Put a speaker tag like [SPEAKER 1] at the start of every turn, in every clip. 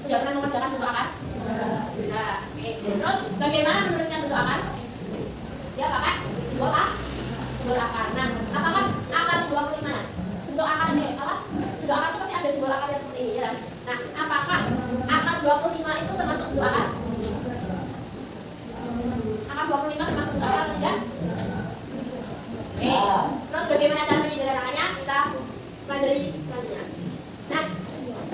[SPEAKER 1] Sudah pernah mengerjakan bentuk akar? Nah, oke. Terus bagaimana menuliskan bentuk akar? Ya pakai simbol A, simbol akar. Nah, apakah akar 25? Bentuk akar apa? Bentuk akar itu pasti ada simbol akar yang seperti ini ya kan? Nah, apakah akar 25 itu termasuk bentuk akar? Akar 25 termasuk bentuk akar atau tidak? Oke. Terus bagaimana cara penyederhanaannya? Kita pelajari selanjutnya. Nah,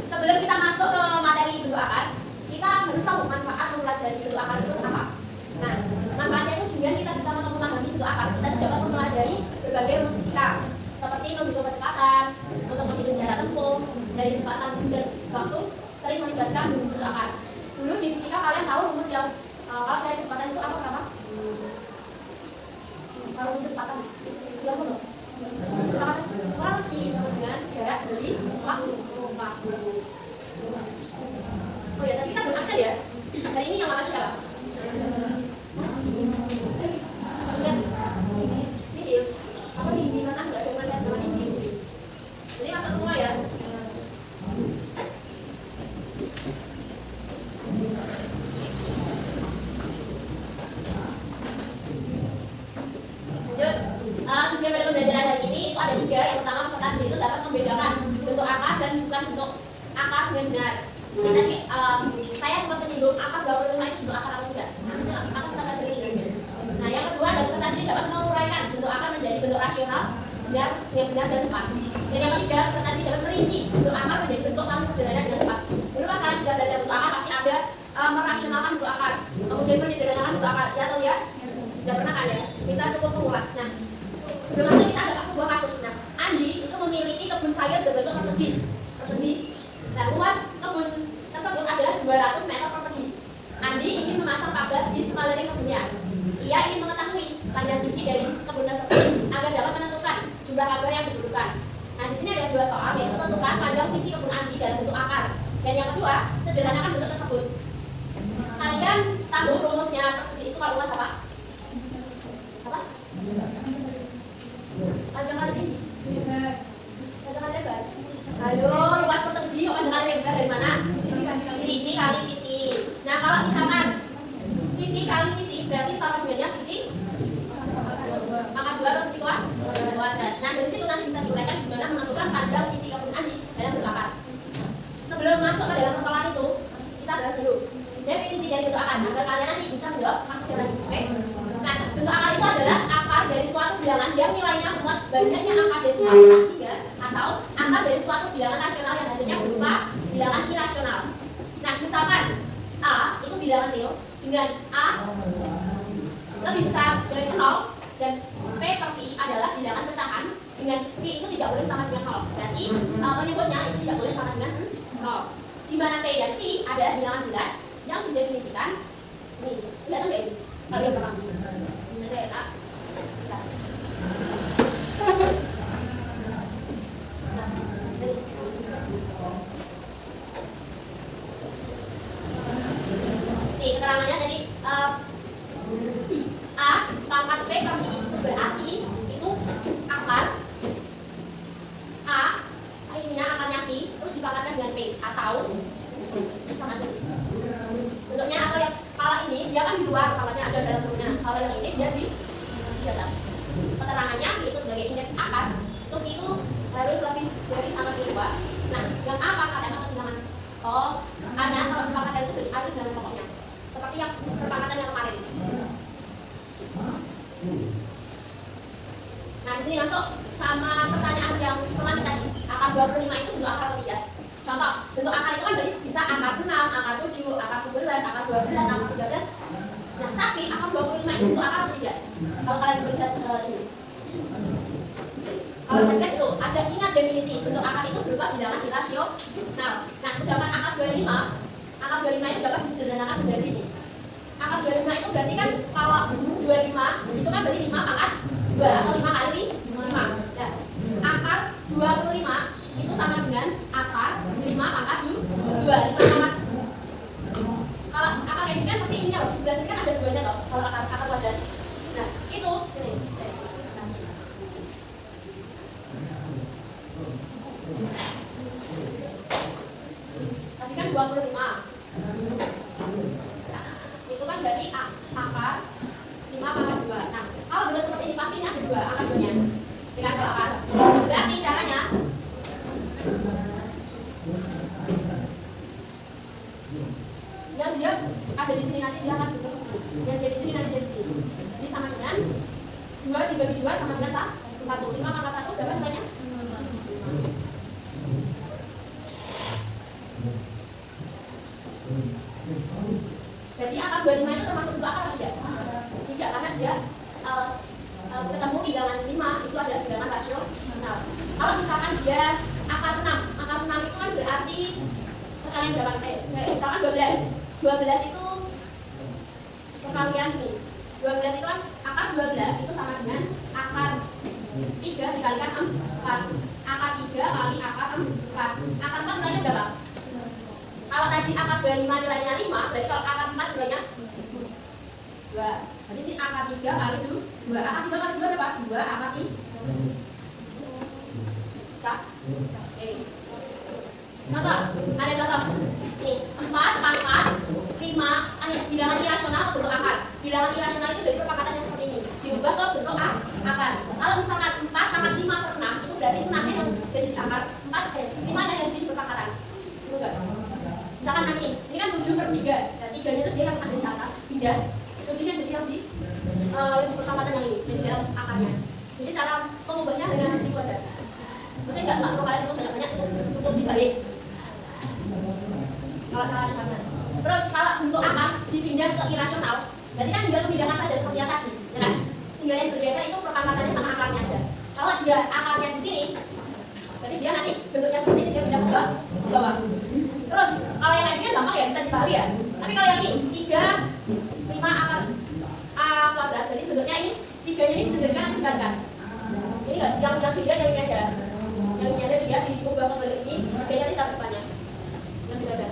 [SPEAKER 1] sebelum kita masuk ke materi bentuk akar, kita harus tahu manfaat mempelajari bentuk akar itu apa. Nah, manfaatnya itu juga kita bisa memahami bentuk akar. Kita dapat mempelajari berbagai rumus fisika, seperti menghitung kecepatan, untuk menghitung jarak tempuh, dari kecepatan dan waktu sering melibatkan bentuk akar. Dulu di fisika kalian tahu rumus yang kalau dari kecepatan itu apa berapa? Kalau rumus kecepatan itu apa loh? Kecepatan kurang sama dengan jarak dari waktu. Oh ya, tadi kita belum aksen ya. Hari ini yang apa siapa? Ini apa nih? Di masa enggak ada tulisan nama ini sih. Jadi masuk semua ya. Lanjut, tujuan dari pembelajaran hari ini itu ada 3. Yang pertama, peserta didik itu dapat membedakan bentuk akar dan bukan bentuk akar yang benar. Jadi tadi saya sempat menyinggung akar 25 itu bentuk akar atau tidak. Nah, itu akan kita pelajari bedanya. Nah, yang kedua, ada peserta didik dapat menguraikan bentuk akar menjadi bentuk rasional yang benar dan tepat. Dan yang ketiga, peserta didik dapat merinci bentuk akar menjadi bentuk paling sederhana dan tepat. Dulu pas kalian sudah belajar bentuk akar pasti ada merasionalkan bentuk akar, kemudian menyederhanakan bentuk akar, ya atau ya? Sudah pernah kan ya? Kita cukup mengulas. Nah, sebelum masuk kita ada sebuah kasus. Nah, Andi itu memiliki kebun sayur berbentuk persegi. Nah, luas kebun tersebut adalah 200 meter persegi. Andi ingin memasang pagar di sekeliling kebunnya. Ia ingin mengetahui panjang sisi dari kebun tersebut agar dapat menentukan jumlah pagar yang dibutuhkan. Nah, di sini ada 2 soal, yaitu tentukan panjang sisi kebun Andi dalam bentuk akar. Dan yang kedua, sederhanakan bentuk tersebut. Kalian tahu rumusnya persegi itu kalau luas apa? Apa? Panjang kali ini? Panjang kali lebar? Ayo, luas persegi, panjang kali lebar dari mana? Sisi kali sisi. Nah, kalau misalkan sisi kali sisi, berarti sama dengannya sisi pangkat 2 atau sisi kuadrat. Nah, dari situ nanti bisa diuraikan gimana menentukan panjang sisi kebun Andi dalam bentuk akar. Sebelum masuk ke dalam persoalan itu, kita bahas dulu definisi dari bentuk akar agar kalian nanti bisa menjawab kasus yang tadi. Oke? Nah, bentuk akar itu adalah akar dari suatu bilangan yang nilainya muat banyaknya angka desimal 3 atau akar dari suatu bilangan rasional yang hasilnya berupa bilangan irasional. Nah, misalkan A itu bilangan real dengan A lebih besar dari 0 dan P per V adalah bilangan pecahan dengan V itu tidak boleh sama dengan 0. Berarti penyebutnya itu tidak boleh sama dengan 0. Di mana P dan V adalah bilangan bulat yang didefinisikan ini. Kelihatan nggak ini? Kalau yang pertama. Saya tak bisa. Nih keterangannya dari A pangkat P per V itu berarti itu akar A ini akarnya V terus dipangkatkan dengan P atau sama saja bentuknya. Atau yang kalau ini dia kan di luar, pangkatnya ada dalam bentuknya. Kalau yang ini dia di dalam. Keterangannya itu sebagai indeks akar itu harus lebih dari sama dengan 2. Nah, yang A pangkatnya atau bilangan A-nya kalau pangkatnya itu dari A itu dalam pokoknya. Seperti yang perpangkatan yang kemarin. Nah, di sini masuk sama pertanyaan yang kemarin tadi. Akar 25 itu bentuk akar atau tidak? Contoh, bentuk akar itu kan dari bisa akar 6, akar 7, akar 11, akar 12, akar 13. Nah, tapi akar 25 itu bentuk akar atau tidak? Kalau kalian melihat ini. Kalau kalian itu ada ingat definisi bentuk akar itu berupa bilangan irasional. Nah, sedangkan akar 25 itu dapat disederhanakan menjadi ini. Akar 25 itu berarti kan kalau 25 itu kan berarti 5 pangkat 2 atau 5 kali 5. Nah, akar 25 itu sama dengan akar 5 pangkat 2. 5 pangkat. Kalau akar kayak gini kan pasti ininya loh, di sebelah sini kan ada 2-nya loh. Kalau akar kuadrat. Nah, itu ini. Tadi kan 25. dia akar 6. Akar 6 itu kan berarti perkalian berapa? Misalkan 12. 12 itu perkalian ini. 12 itu kan akar 12 itu sama dengan akar 3 dikalikan 4. Akar 3 kali akar 4. Akar 4 nilainya berapa? Kalau tadi akar 25 nilainya 5, berarti kalau akar 4 nilainya 2. Berarti sini akar 3 kali 2. Akar 3 kali 2 berapa? 2 akar 3. Oke. Contoh, ada contoh. Nih, 4 pangkat 5, bilangan irasional bentuk akar. Bilangan irasional itu dari perpangkatannya seperti ini, diubah ke bentuk akar. Kalau misalkan 4 pangkat 5 per 6, itu berarti 6-nya yang jadi akar 5-nya yang jadi perpangkatan. Itu enggak? Misalkan ini kan 7 per 3. Dan 3-nya itu dia yang ada di atas, pindah. 7-nya jadi yang di perpangkatan yang ini, jadi dalam akarnya. Jadi cara mengubahnya hanya itu aja. Maksudnya enggak perlu kalian itu banyak-banyak, cukup dibalik. Kalau cara caranya. Terus kalau bentuk akar dipindah ke irasional, berarti kan tinggal memindahkan saja seperti yang tadi, ya kan? Tinggal yang bergeser itu perpangkatannya sama akarnya aja. Kalau dia akarnya di sini, berarti dia nanti bentuknya seperti ini, dia pindah ke bawah. Terus kalau yang lainnya gampang ya, bisa dibalik ya. Tapi kalau yang ini 3, 5 akar a kuadrat, jadi bentuknya ini 3-nya ini disendirikan nanti dibalikan. Ini enggak, yang dilihat yang ini aja. Yang ini aja dia diubah ke bentuk ini, 3-nya di depannya. Yang itu aja.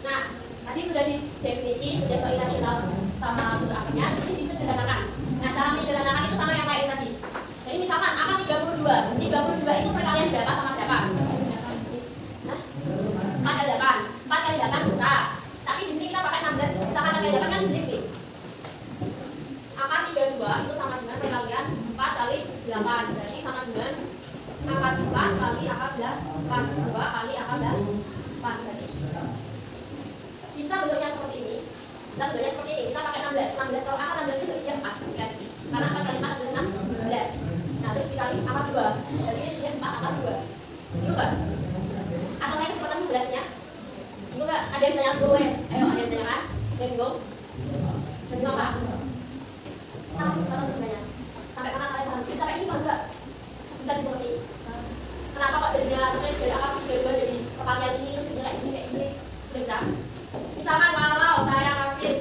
[SPEAKER 1] Nah, tadi sudah didefinisi, sudah ke irasional sama bentuk akarnya, jadi disederhanakan. Nah, cara menyederhanakan itu sama yang kayak tadi. Jadi misalkan akar 32 itu perkalian berapa sama berapa? Nah, 4 kali 8. 4 kali 8 bisa. Tapi di sini kita pakai 16. Misalkan pakai 8 kan sedikit. Akar 32 itu sama dengan perkalian 4 kali 8. Berarti sama dengan akar 4 kali akar 8. 2 kali akar 8. Berarti bisa bentuknya seperti ini. Bisa bentuknya seperti ini. Kita pakai 16. 16 kalau akar 16 itu berarti 4 kan? Karena 4 kali 4 adalah 16. Nah, terus dikali akar 2. Jadi ini dia 4 akar 2. Itu enggak? Atau saya kecepatan 12-nya? Itu enggak? Ada yang tanya dulu, wes. Ayo, ada yang tanya kan? Ada yang bingung? Ada bingung apa? Kita kasih kecepatan bertanya. Sampai mana kalian paham? Jadi sampai ini paham enggak? Bisa dimengerti. Kenapa kok jadinya, maksudnya dari akar 32 jadi perkalian ini, terus jadi kayak ini, sudah bisa? Misalkan kalau saya kasih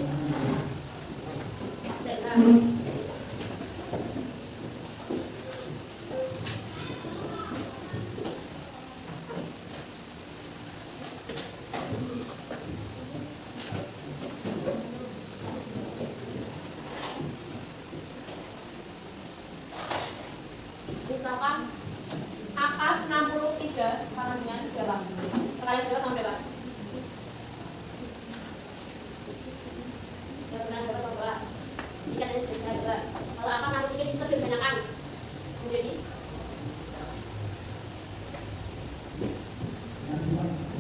[SPEAKER 1] misalkan akar 63 sama dengan berapa? Perkalian berapa sama berapa? Ya benar berapa sama berapa? Ini katanya sudah bisa juga. Kalau akar 63 disederhanakan menjadi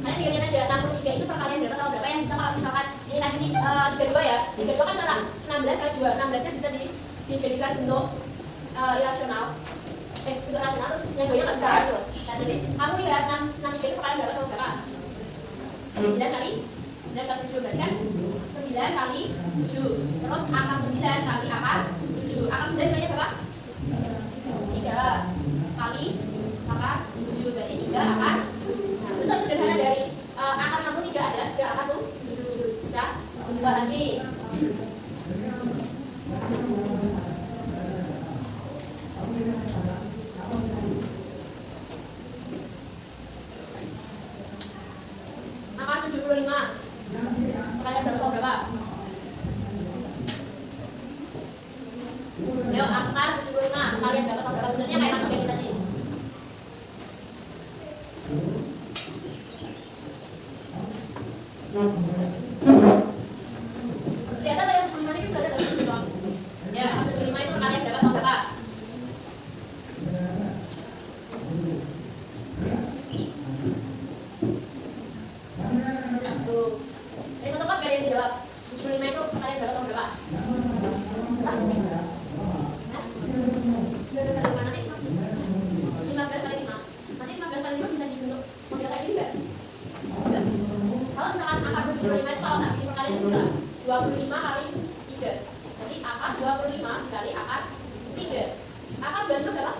[SPEAKER 1] kalian tinggal lihat aja 63 itu perkalian berapa sama berapa yang bisa kalau misalkan ini tadi 32 ya. 32 kan karena 16 kali 2. 16-nya bisa dijadikan bentuk irasional. Bentuk rasional terus yang 2-nya nggak bisa gitu. Nah, jadi kamu lihat 63 itu perkalian berapa sama berapa? 9 kali 7 berarti kan 9 kali 7. Terus akar 9 kali akar 7. Akar 9 nilainya berapa? 3 kali akar 7 berarti 3 akar. Nah, bentuk sederhana dari akar 63 adalah 3 akar 7. Bisa coba lagi. Akar 75 perkalian berapa sama berapa? Ayo, akar 75 perkalian berapa sama berapa? Bentuknya kayak macam ini tadi. Lihat atau yang 75 ini sudah ada dari sini doang. Ya, akar 75 itu perkalian berapa sama berapa? Satu pas gak ada yang dijawab. 75 itu perkalian berapa sama berapa? Hah? 19 kali 5 nanti 15 kali 5. Nanti 15 kali 5 bisa dibentuk model kayak ini gak? Enggak. Kalau misalkan akar 75 itu kalau tak diperkalian bisa 25 kali 3. Jadi akar 25 dikali akar 3. Akar 25 berapa?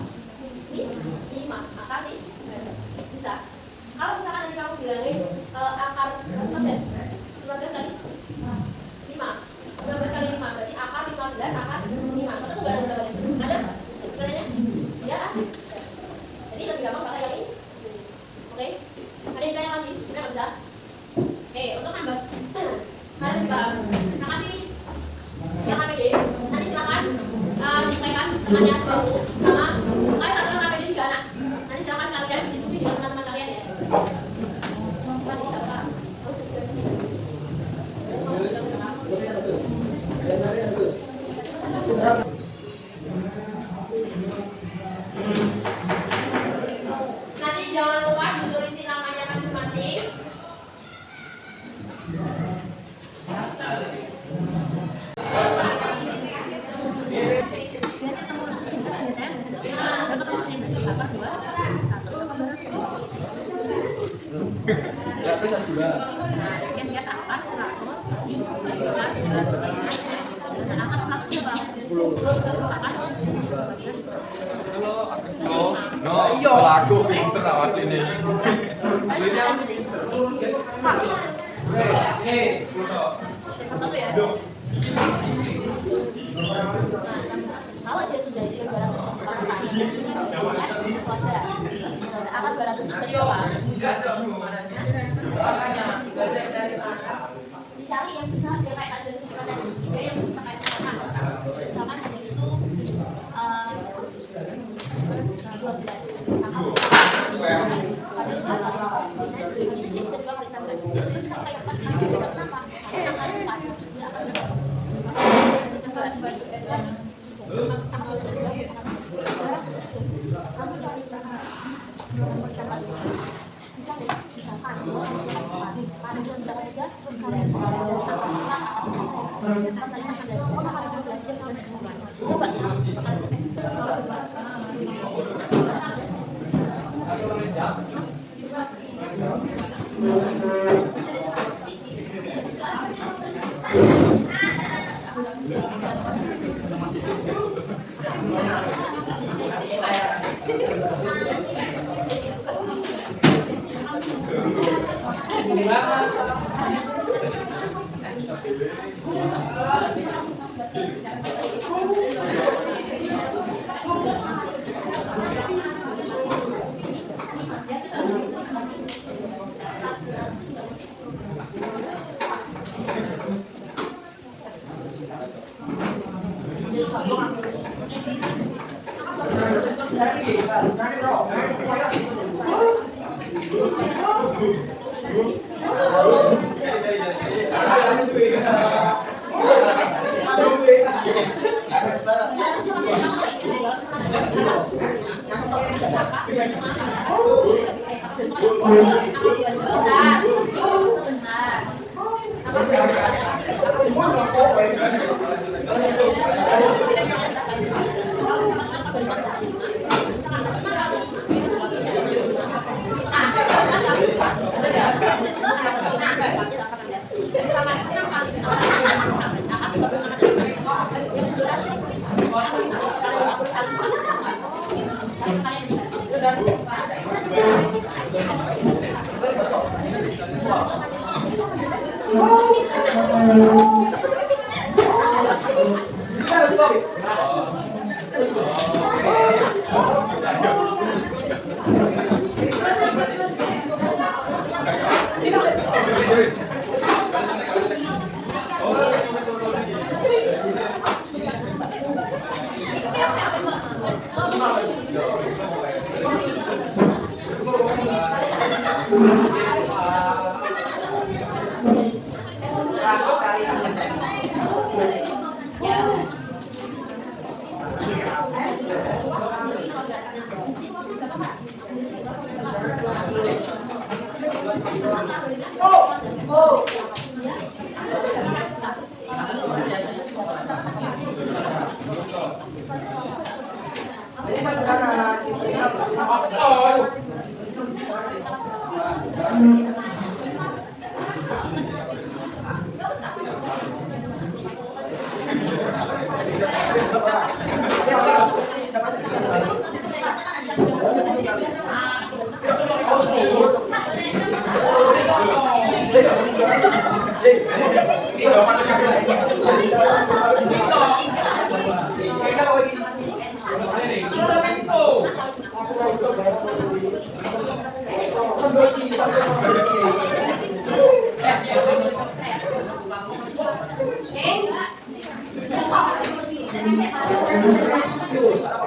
[SPEAKER 1] alias baru sama kayak satu orang KPD 3 anak. Nanti silakan kalian diskusi dengan teman-teman kalian ya. Nanti jangan lupa ditulisin namanya masing-masing.
[SPEAKER 2] Iya, aku pinter awas ini.
[SPEAKER 1] Satu ya. Kalau dia sudah di 200 akan 200 dari bawah. Dicari yang bisa dia kayak tadi tadi, dia yang bisa kayak misalkan saja itu 12.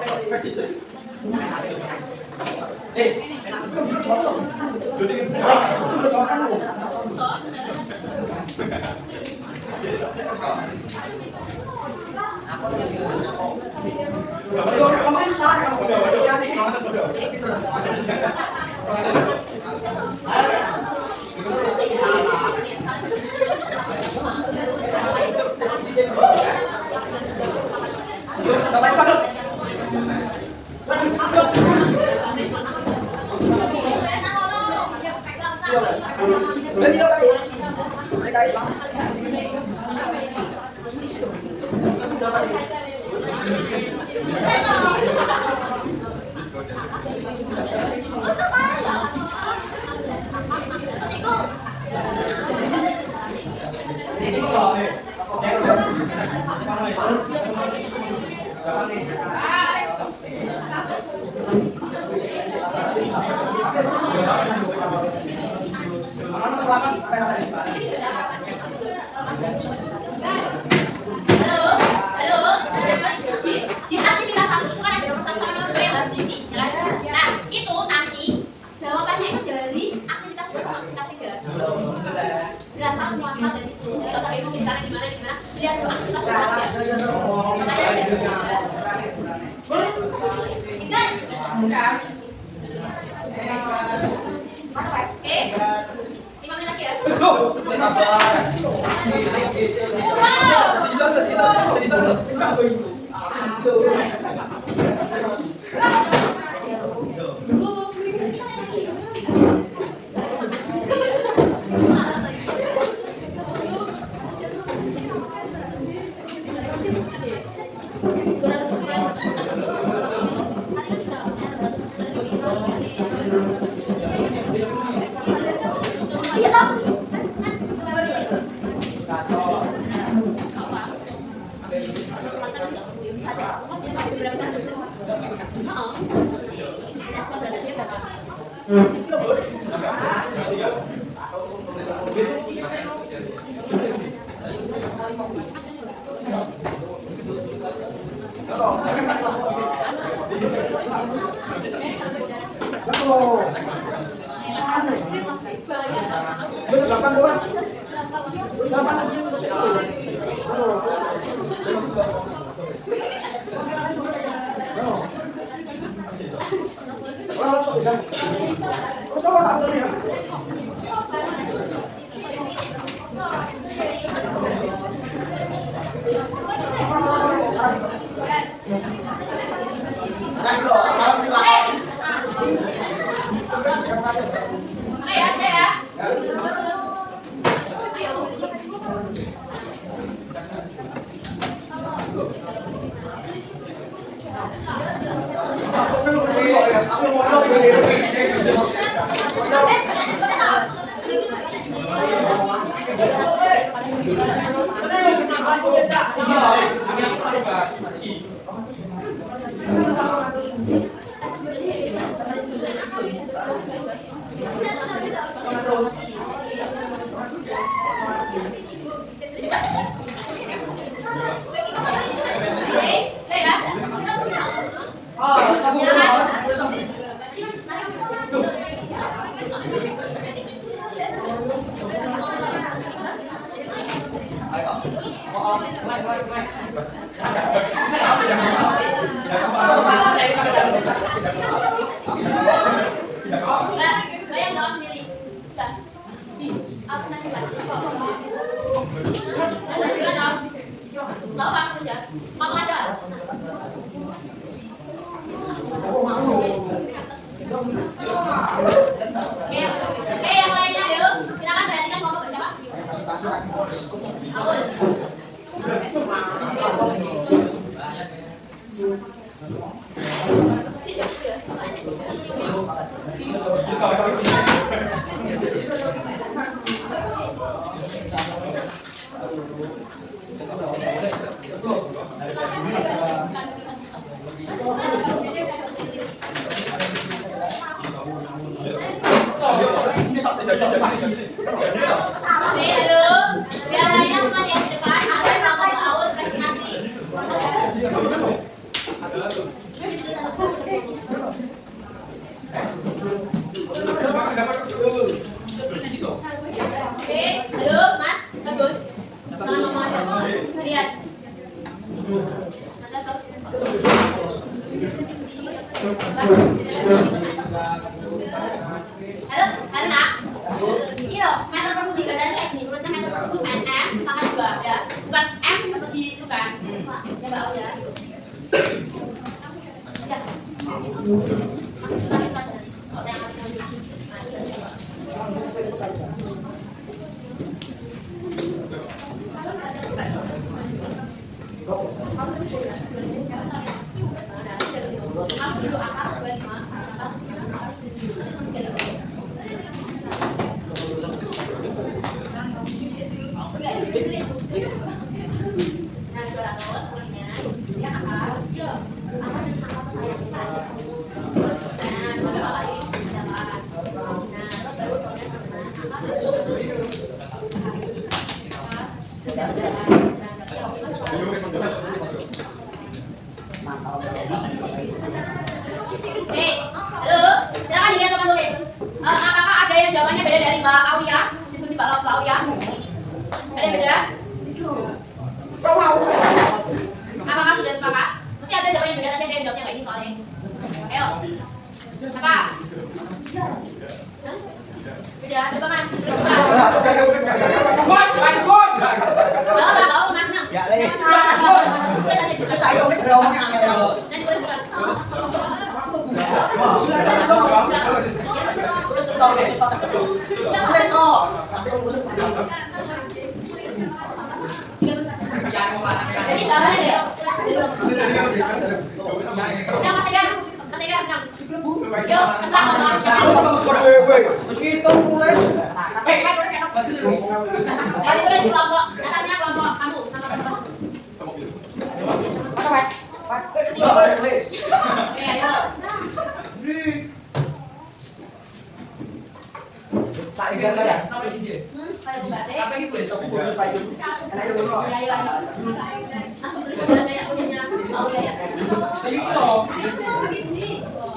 [SPEAKER 1] Halo. Di aktivitas 1 itu kan ada nomor 1 sama nomor 2 yang harus diisi, ya kan? Nah, itu nanti jawabannya itu dari aktivitas 2 sama aktivitas 3. Berasal muasal dari situ. Jadi contoh itu ceritanya di mana, lihat dulu aktivitas 2 sama 3. Makanya ada juga. Ingat? Oke. 5 menit lagi ya. Oke, halo Mas, bagus. Jangan ngomong aja. Lihat. Halo, halo nak. Ini loh, meter persegi badannya kayak gini. Tulisnya meter persegi mm pangkat 2 ya. Bukan m persegi itu kan. Ya Mbak ya. Ya. Masih kita bisa. Oh, saya akan lanjut. Halo, silakan dilihat papan tulis. Apakah ada yang jawabannya beda dari Mbak Aulia? Diskusi Mbak Aulia. Ada yang beda? Apakah sudah sepakat? Mesti ada jawaban yang beda, tapi ada yang jawabnya kayak ini soalnya. Ayo, siapa? Beda, coba Mas. Terus coba. Bawa Mas Nang.
[SPEAKER 3] Ya, Le.
[SPEAKER 1] Terus
[SPEAKER 3] Ayo, beromongnya angel.
[SPEAKER 1] nanti tulis bukan.
[SPEAKER 3] Terus tahu deh, cepat kedua. Tulis kok. Nanti urus.
[SPEAKER 1] Jadi jawabannya dari Nah, Mas Egar, Nang. Yuk, kesana ngomong siapa?
[SPEAKER 3] Meskipun tulis.
[SPEAKER 1] Ditulis kelompok, atasnya kelompok kamu, nama kelompok. Oke, ayo.
[SPEAKER 3] Tak ingat lah ya.
[SPEAKER 1] Kayak Mbak Teh.
[SPEAKER 3] Apa ini boleh sok buku Pak Jun. Enak ya dulu.
[SPEAKER 1] Iya, ayo. Langsung tulis kepada yang punyanya Mbak Aulia ya.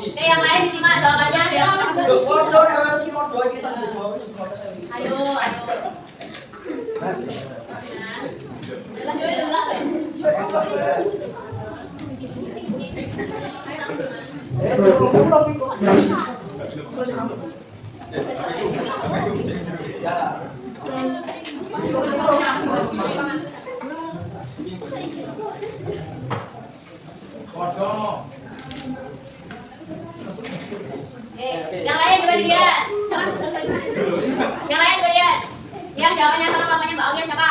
[SPEAKER 1] Oke, yang lain disimak jawabannya ada yang
[SPEAKER 3] Bodoh kalau si bodoh kita sudah bawa si bodoh saya.
[SPEAKER 1] Ayo, ayo. Yang lain coba dilihat. Yang lain coba lihat. Yang jawabannya sama kelompoknya Mbak Aulia siapa?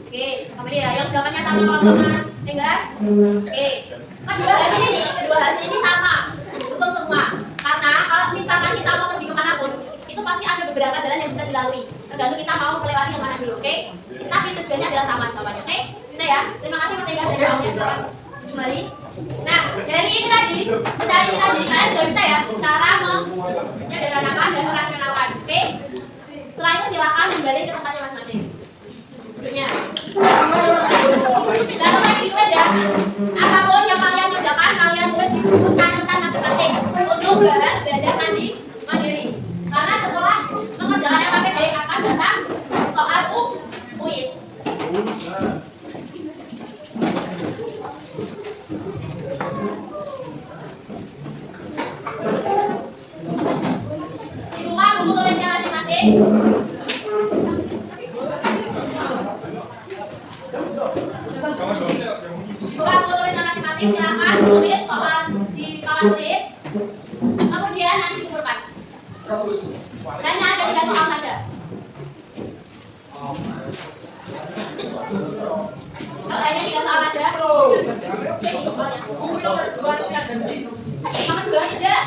[SPEAKER 1] Oke, sama dia. Yang jawabannya sama kelompok Mas Enggar. Oke. Kan kedua hasil ini sama untuk semua. Karena kalau misalkan kita mau pergi kemanapun, itu pasti ada beberapa jalan yang bisa dilalui. Tergantung kita mau melewati yang mana dulu, oke? Tapi tujuannya adalah sama jawabannya, oke? Bisa ya? Terima kasih Mas Enggar dan Mbak Aulia. Sekarang kembali. Nah, dari ini tadi, cara ini tadi, kalian sudah bisa ya cara menyederhanakan dan merasionalkan, oke? Setelah itu silakan kembali ke tempatnya masing-masing. Duduknya. Dan kalian ditulis ya, apapun yang kalian kerjakan, kalian tulis di buku catatan masing-masing untuk belajar mandiri. Karena setelah mengerjakan LKPD akan datang soal kuis. Dibuka buku tulisnya masing-masing. Buka buku tulisnya masing-masing, silakan tulis soal di papan tulis. Kemudian nanti dikumpulkan. Dan ada 3 soal saja. Kalau hanya 3 soal aja. Nomor 2 tidak.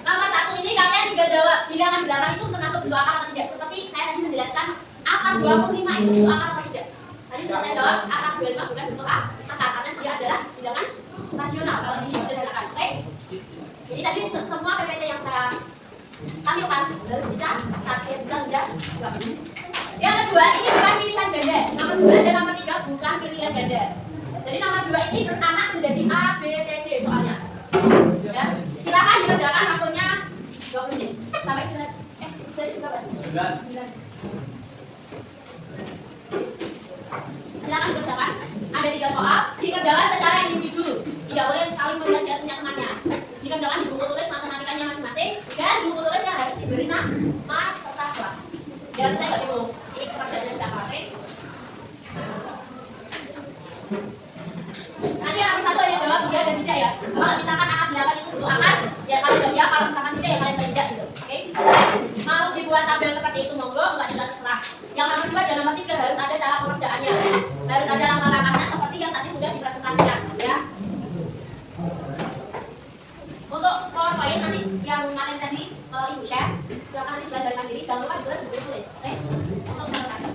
[SPEAKER 1] Nomor 1 ini kalian tinggal jawab bilangan 8 itu termasuk bentuk akar atau tidak. Seperti saya tadi menjelaskan akar 25 itu bentuk akar atau tidak. Tadi sudah saya jawab akar 25 bukan bentuk akar karena dia adalah bilangan rasional kalau disederhanakan. Oke? Jadi tadi semua PPT yang saya tampilkan harus dicatat ya, bisa menjawab. Yang kedua ini bukan pilihan ganda. Nomor 2 dan nomor 3 bukan pilihan ganda. Jadi nomor 2 ini beranak menjadi A, B, C, D soalnya. Silakan dikerjakan. Ada 3 soal, dikerjakan secara individu. Tidak boleh saling melihat di atasnya temannya. Dikerjakan di buku tulis matematikanya masing-masing dan buku tulisnya harus diberi nama serta kelas. Biar saya nggak bingung. Ini pekerjaannya siapa? Oke? Nanti yang satu ada jawab iya dan tidak ya. Kalau misalkan angka 8 itu untuk akar, ya kalian jawab ya. Kalau misalkan tidak ya kalian jawab tidak gitu. Oke? Mau dibuat tabel seperti itu monggo, nggak juga terserah. Yang nomor 2 dan nomor 3 harus ada cara pengerjaannya. Harus ada langkah-langkahnya seperti yang tadi sudah dipresentasikan ya. Untuk PowerPoint nanti yang kemarin tadi Ibu share, silakan nanti belajar mandiri, jangan lupa juga buku tulis. Oke? Untuk mengerjakan.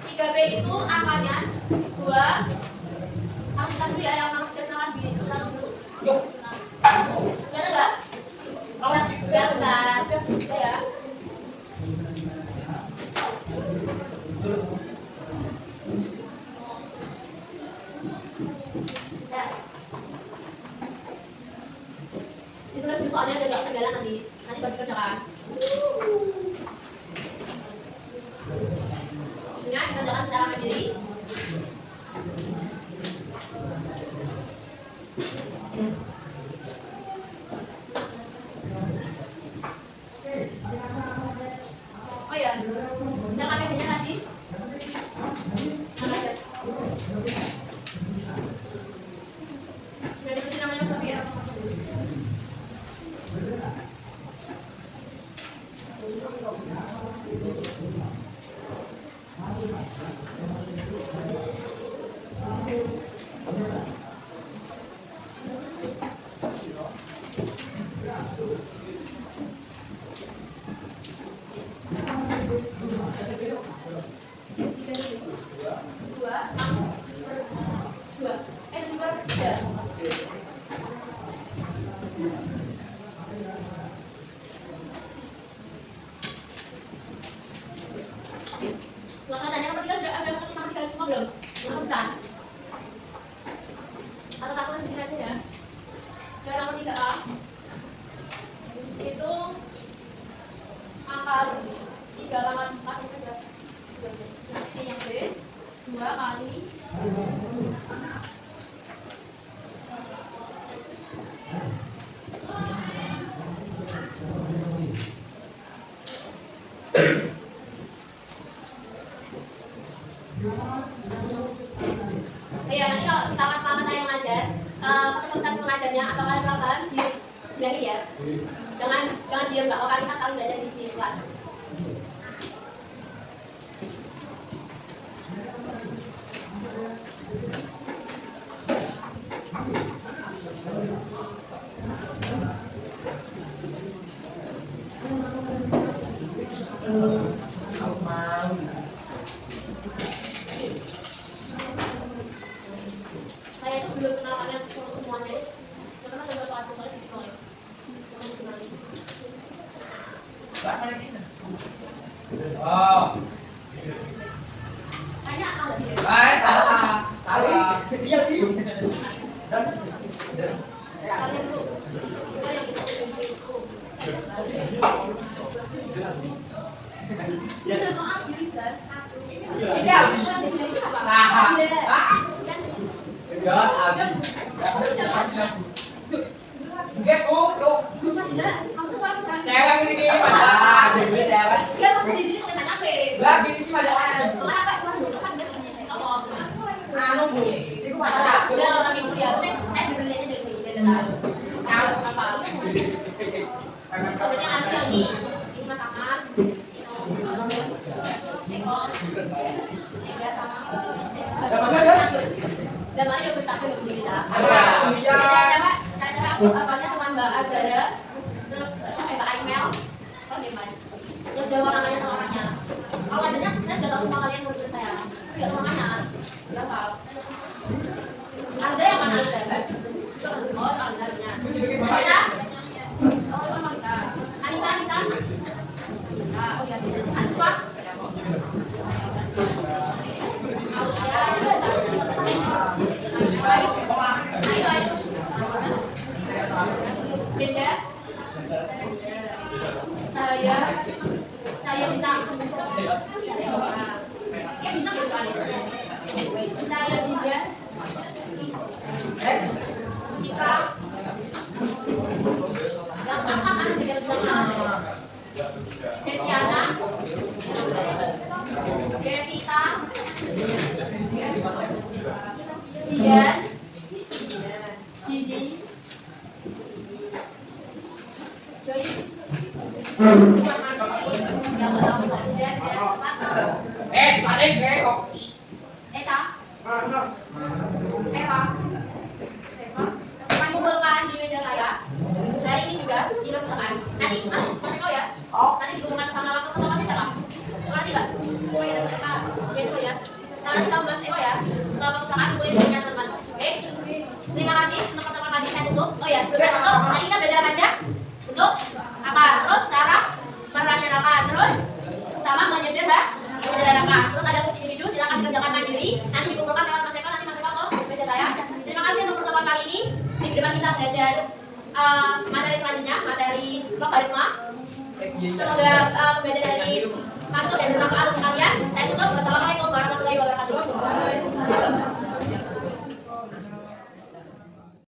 [SPEAKER 1] Tiga B itu angkanya 2. Harus dulu ya, yang nomor 3 silakan di dulu. Yuk. Lihat enggak? Kalau ya bentar. Ya. Ya. Ditulis dulu soalnya biar nggak ketinggalan nanti baru dikerjakan. Ya, dikerjakan secara mandiri. Oh ya, dan KPB-nya tadi. Sudah ditulis namanya Mas Sofi ya? Kelihatannya nomor 3 sudah ada matematika semua belum? Belum bisa. Atau takut sendiri aja ya. Yang nomor 3A itu angka 3 lawan 4 itu ada. Ini yang B 2 kali ya, nanti kalau misalkan selama saya mengajar, kecepatan mengajarnya atau kalian pelan-pelan dibilangin ya. Jangan diam, nggak apa-apa, kita saling belajar di kelas. Saya itu belum kenal kalian semuanya. Karena ada satu aja soalnya di sekolah.
[SPEAKER 4] Oh.
[SPEAKER 1] Kayaknya akal dia.
[SPEAKER 4] Salah.
[SPEAKER 3] Iya, iya.
[SPEAKER 1] Kalian dulu. Kita yang itu. Udah maaf diri Sir.
[SPEAKER 4] Iya. Enggak, Abi. Enggak, Bu. Cewek ini majalah. Cewek.
[SPEAKER 1] Dia masih di sini tulisannya apa?
[SPEAKER 4] Lah, gini majalah.
[SPEAKER 1] Kenapa? Kan dia punya tolong.
[SPEAKER 3] Anu, Bu. Itu masalah.
[SPEAKER 1] Udah orang itu ya. Saya beli aja dari sini. Udah tahu. Apa? Kemudian nanti yang ini masakan. Dan mari yuk kita ambil dulu kita. Cara apanya cuma Mbak Azara, terus Mbak Aimel, terus gimana? Ya sudah mau namanya sama orangnya. Kalau ajarnya saya sudah tahu semua kalian murid saya. Tidak tahu namanya, nggak tahu. Azra yang mana Azra? Oh, Azarnya. Kita? Oh, itu sama kita. Anissa. Oh ya. Asfa. Cahaya bintang. Ya bintang gitu kan. Cahaya tiga. Citra. Yang keempat ada tiga bintang. Desiana. Devita. Dian. Didi. Joyce. Yang keempat dan
[SPEAKER 4] Balik kok.
[SPEAKER 1] Eca. Eva. Kami kumpulkan di meja saya. Hari ini juga di perpustakaan. Nanti Mas kau ya. Nanti dikumpulkan sama ketua Mas siapa? Nanti enggak? Oh ya nanti Kak. Ya itu ya. Nanti tahu Mas Eko ya. Ketua perpustakaan kumpulin punya teman. Oke. Terima kasih teman-teman tadi saya tutup. Oh ya sebelumnya tutup. Tadi kita belajar baca untuk apa? Terus cara merasionalkan. Terus sama menyetir apa? Terus ada fungsi individu, silakan dikerjakan mandiri. Nanti dikumpulkan lewat Mas Eko, nanti Mas Eko ke meja saya. Terima kasih untuk pertemuan kali ini. Minggu depan kita belajar materi selanjutnya, materi logaritma. Semoga pembelajaran ini masuk dan bermanfaat untuk kalian. Saya tutup. Wassalamualaikum warahmatullahi wabarakatuh.